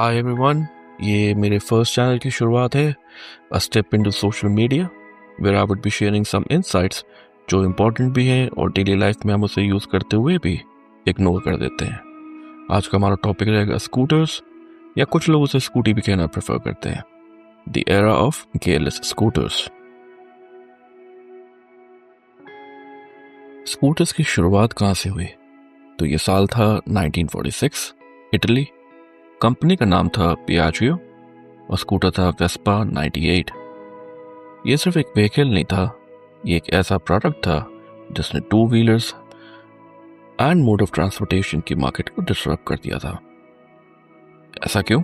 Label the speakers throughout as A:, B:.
A: Hi everyone, ये मेरे first channel की शुरुआत है। A step into social media where I would be sharing some insights जो इम्पोर्टेंट भी हैं और डेली लाइफ में हम उसे यूज़ करते हुए भी इग्नोर कर देते हैं। आज का हमारा टॉपिक रहेगा स्कूटर्स, या कुछ लोग उसे स्कूटी भी कहना प्रेफर करते हैं। The era of gearless scooters. Scooters की शुरुआत कहाँ से हुई? तो ये साल था 1946, इटली। कंपनी का नाम था पियाजियो और स्कूटर था वेस्पा 98। ये सिर्फ एक व्हीकल नहीं था, ये एक ऐसा प्रोडक्ट था जिसने two wheelers and mode of transportation की मार्केट को डिसरप्ट कर दिया था। ऐसा क्यों?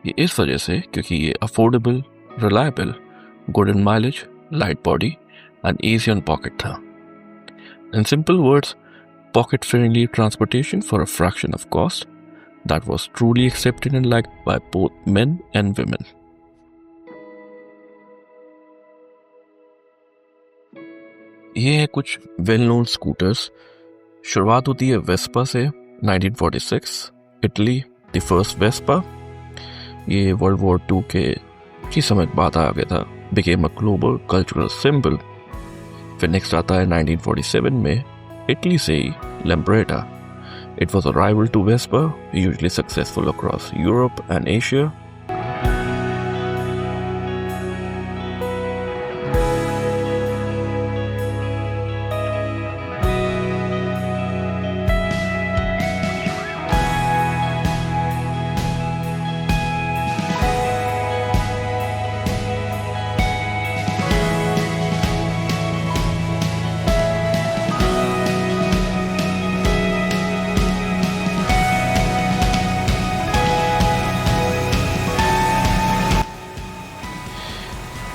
A: ये इस वजह से क्योंकि ये affordable, reliable, good in mileage, light body and easy on pocket था। In simple words, pocket friendly transportation for a fraction of cost that was truly accepted and liked by both men and women. ये है कुछ well known scooters. शुरुआत होती है Vespa से। 1946 Italy, the first Vespa. ये world war 2 के समय बाद आ गया था, became a global cultural symbol. फिर नेक्स्ट आता है 1947 में इटली से ही Lambretta. It was a rival to Vespa, usually successful across Europe and Asia.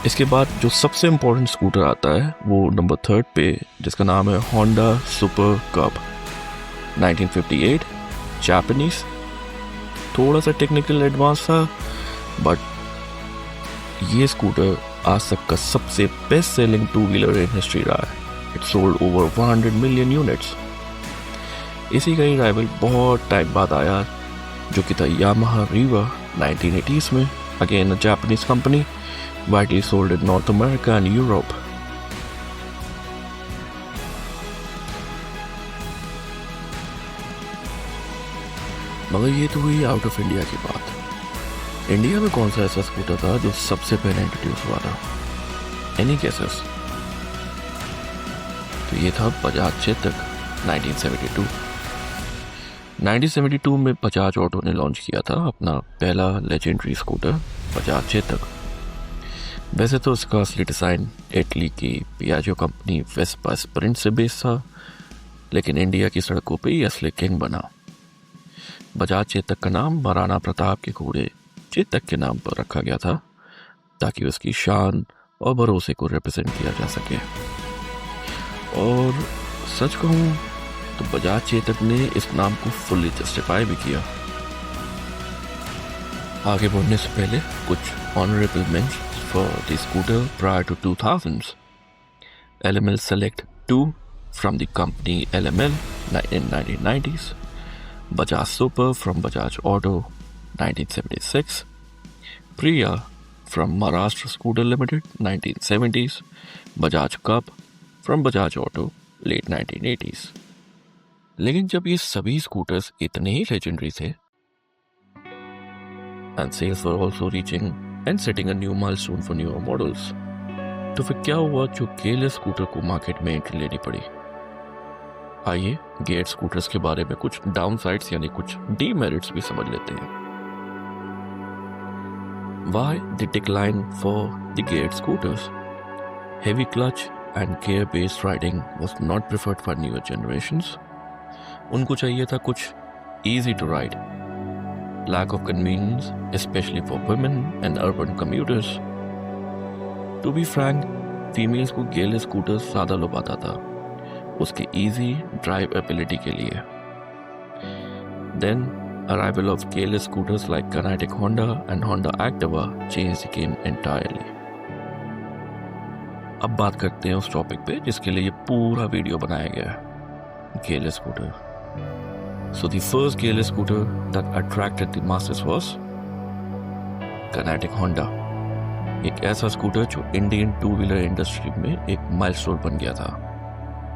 A: इसके बाद जो सबसे इम्पोर्टेंट स्कूटर आता है वो नंबर 3 पे, जिसका नाम है होंडा सुपर कब। 1958, जापानीज, थोड़ा सा टेक्निकल एडवांस था, बट ये स्कूटर आज तक का सबसे best selling two wheeler in history रहा है। It sold over 100 million units. इसी का ही राइवल बहुत टाइम बाद आया, जो कि था यामाहा रीवा 1980s में, again a Japanese company, widely sold in North America and Europe. मगर ये तो हुई आउट ऑफ इंडिया की बात। इंडिया में कौन सा ऐसा स्कूटर था जो सबसे पहले इंट्रोड्यूस हुआ था? Any guesses? तो ये था बजाज चेतक 1972। 1972 में बजाज ऑटो ने लॉन्च किया था अपना पहला लेजेंडरी स्कूटर बजाज चेतक। वैसे तो इसका असली डिज़ाइन इटली की पियाजियो कंपनी वेस्पा स्प्रिंट से बेस था, लेकिन इंडिया की सड़कों पे ही असली किंग बना। बजाज चेतक का नाम महाराणा प्रताप के घोड़े चेतक के नाम पर रखा गया था, ताकि उसकी शान और भरोसे को रिप्रेजेंट किया जा सके। और सच कहूँ तो बजाज चेतक ने इस नाम को फुल्ली जस्टिफाई भी किया। आगे बढ़ने से पहले कुछ honourable mentions for the scooter prior to 2000s. LML Select 2 from the company LML in 1990s. Bajaj Super from Bajaj Auto 1976. Priya from Maharashtra Scooter Limited 1970s. Bajaj Cup from Bajaj Auto late 1980s. लेकिन जब ये सभी scooters इतने ही legendary थे and sales were also reaching and setting a new milestone for newer models, तो फिर क्या हुआ जो गियरलेस स्कूटर को मार्केट में एंट्री लेनी पड़ी? आइए गियर स्कूटर्स के बारे में कुछ डाउनसाइड्स यानी कुछ डीमेरिट्स भी समझ लेते हैं। Why the decline for the geared scooters? Heavy clutch and gear-based riding was not preferred for newer generations. उनको चाहिए था कुछ easy to ride. Lack of convenience, especially for women and urban commuters. To be frank, females को gearless scooter ज़्यादा लुभाता था उसके easy drive ability के लिए। Then, arrival of gearless scooters like Kinetic Honda and Honda Activa changed the game entirely. अब बात करते हैं उस टॉपिक पे जिसके लिए ये पूरा वीडियो बनाया गया है, gearless scooter. So the first gearless scooter that attracted the masses was Kinetic Honda. एक ऐसा स्कूटर जो इंडियन टू व्हीलर इंडस्ट्री में एक माइलस्टोन बन गया था,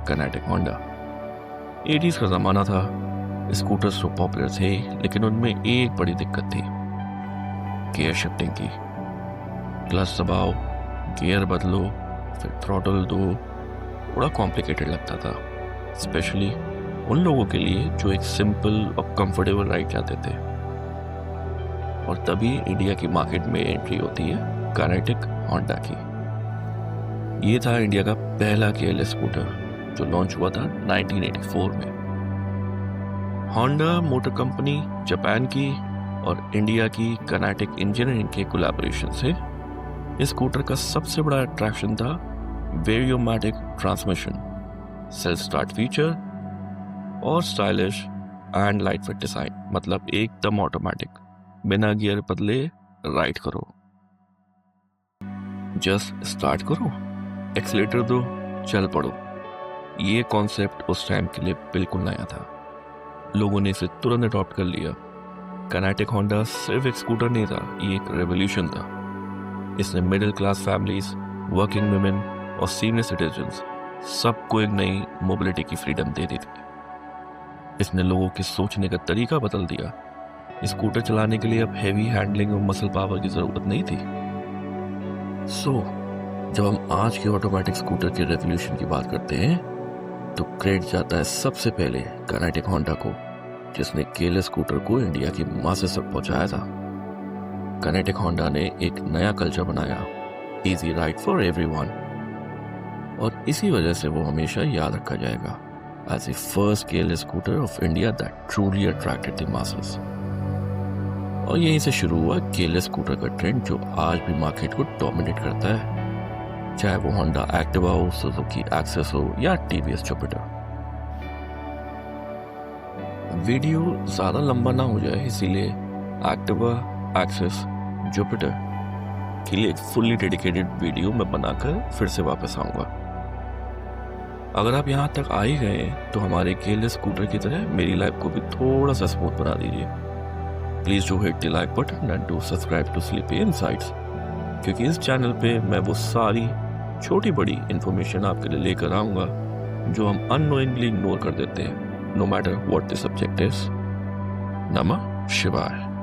A: Kinetic Honda। 80s का ज़माना था, स्कूटर्स तो पॉपुलर थे, लेकिन उनमें एक बड़ी दिक्कत थी, गियर शिफ्टिंग की। क्लच दबाओ, गियर बदलो, फिर थ्रॉटल दो, थोड़ा कॉम्प्लिकेटेड लगता था, स्पेशली उन लोगों के लिए जो एक सिंपल और कंफर्टेबल राइड चाहते थे। और तभी इंडिया की मार्केट में एंट्री होती है Kinetic Honda की। ये था इंडिया का पहला गियरलेस स्कूटर जो लॉन्च हुआ था 1984 में। Honda मोटर कंपनी जापान की और इंडिया की Kinetic इंजीनियरिंग के कोलैबोरेशन से इस स्कूटर का सबसे बड़ा अट्रैक्शन था वेरियोमैटिक ट्रांसमिशन, सेल्फ स्टार्ट फीचर और stylish and light weight design. मतलब एकदम ऑटोमेटिक, बिना गियर बदले राइड करो, जस्ट स्टार्ट करो, एक्सीलेटर दो, चल पड़ो। ये कॉन्सेप्ट उस टाइम के लिए बिल्कुल नया था, लोगों ने इसे तुरंत अडॉप्ट कर लिया। Kinetic Honda सिर्फ एक स्कूटर नहीं था, ये एक रेवोल्यूशन था। इसने middle class families, working women और सीनियर सिटीजन्स सबको एक नई मोबिलिटी की फ्रीडम दे दी थी। इसने लोगों के सोचने का तरीका बदल दिया। स्कूटर चलाने के लिए अब हैवी हैंडलिंग और मसल पावर की जरूरत नहीं थी। जब हम आज के ऑटोमेटिक स्कूटर के रेवोल्यूशन की बात करते हैं तो क्रेडिट जाता है सबसे पहले Kinetic Honda को, जिसने गियरलेस स्कूटर को इंडिया की मासेस तक पहुंचाया था। Kinetic Honda ने एक नया कल्चर बनाया, इजी राइड फॉर एवरीवन, और इसी वजह से वो हमेशा याद रखा जाएगा as the first gearless scooter of India that truly attracted the masses। और यहीं से शुरू हुआ गियरलेस स्कूटर का ट्रेंड जो आज भी मार्केट को डोमिनेट करता है, चाहे वो Honda Activa हो, Suzuki Access हो या TVS Jupiter। वीडियो ज़्यादा लंबा ना हो जाए, इसीलिए Activa, Access, Jupiter के लिए एक फुल्ली डेडिकेटेड वीडियो मैं बनाकर फिर से वापस आऊँगा। अगर आप यहाँ तक आ ही गए तो हमारे गियरलेस स्कूटर की तरह मेरी लाइफ को भी थोड़ा सा स्मूथ बना दीजिए। Please do hit the like button and do subscribe to Sleepy Insights, क्योंकि इस चैनल पे मैं वो सारी छोटी बड़ी इंफॉर्मेशन आपके लिए लेकर आऊँगा जो हम अननोइंगली इग्नोर कर देते हैं, no matter what the subject is. नमः शिवाय।